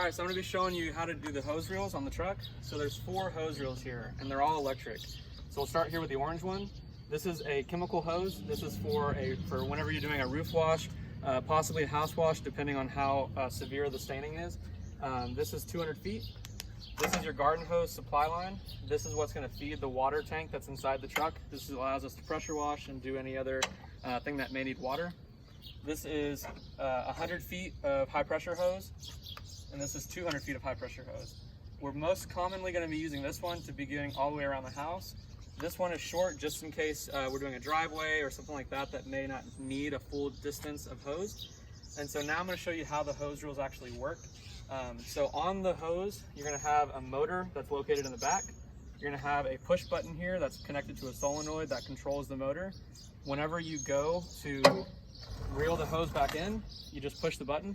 Alright, so I'm going to be showing you how to do the hose reels on the truck. So there's 4 hose reels here, and they're all electric. So we'll start here with the orange one. This is a chemical hose. This is for whenever you're doing a roof wash, possibly a house wash, depending on how severe the staining is. This is 200 feet. This is your garden hose supply line. This is what's going to feed the water tank that's inside the truck. This allows us to pressure wash and do any other thing that may need water. This is 100 feet of high pressure hose, and this is 200 feet of high pressure hose. We're most commonly going to be using this one to be going all the way around the house. This one is short just in case we're doing a driveway or something like that that may not need a full distance of hose. And so now I'm going to show you how the hose reels actually work. So on the hose, you're going to have a motor that's located in the back. You're going to have a push button here that's connected to a solenoid that controls the motor. Whenever you go to reel the hose back in, you just push the button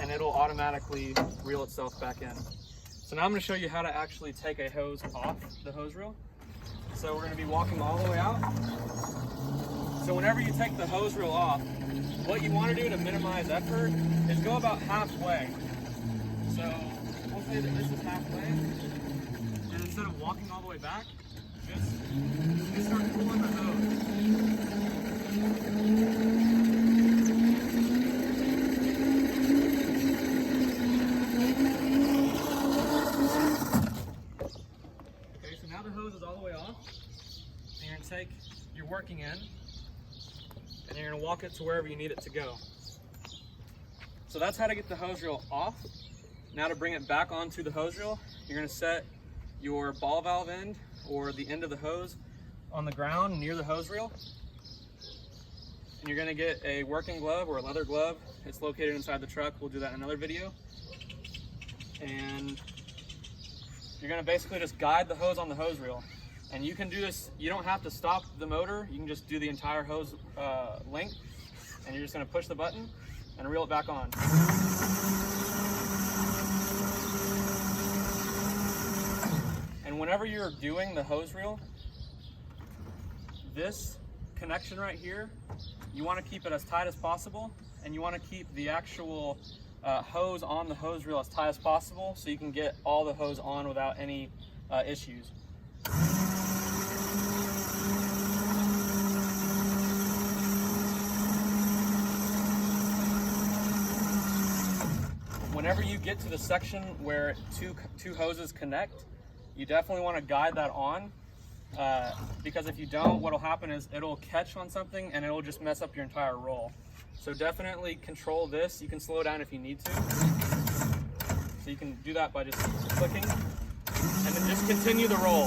and it'll automatically reel itself back in. So now I'm going to show you how to actually take a hose off the hose reel. So we're going to be walking all the way out. So whenever you take the hose reel off, what you want to do to minimize effort is go about halfway. So we'll say that this is halfway, and instead of walking all the way back, just start pulling the hose. Okay, so now the hose is all the way off, and you're going to take your working end, and you're going to walk it to wherever you need it to go. So that's how to get the hose reel off. Now to bring it back onto the hose reel, you're going to set your ball valve end or the end of the hose on the ground near the hose reel. And you're going to get a working glove or a leather glove. It's located inside the truck. We'll do that in another video. And you're going to basically just guide the hose on the hose reel. And you can do this, you don't have to stop the motor. You can just do the entire hose length. And you're just going to push the button and reel it back on. And whenever you're doing the hose reel, this connection right here, you want to keep it as tight as possible, and you want to keep the actual hose on the hose reel as tight as possible so you can get all the hose on without any issues. Whenever you get to the section where two hoses connect, you definitely want to guide that on, because if you don't, what'll happen is it'll catch on something and it'll just mess up your entire roll. So definitely control this. You can slow down if you need to. So you can do that by just clicking and then just continue the roll.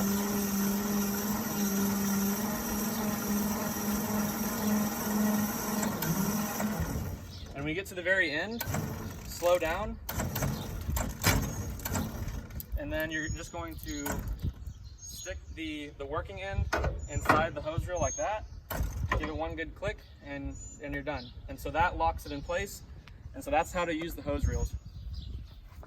And when we get to the very end, slow down, and then you're just going to stick the working end inside the hose reel like that, give it one good click, and you're done. And so that locks it in place, and so that's how to use the hose reels.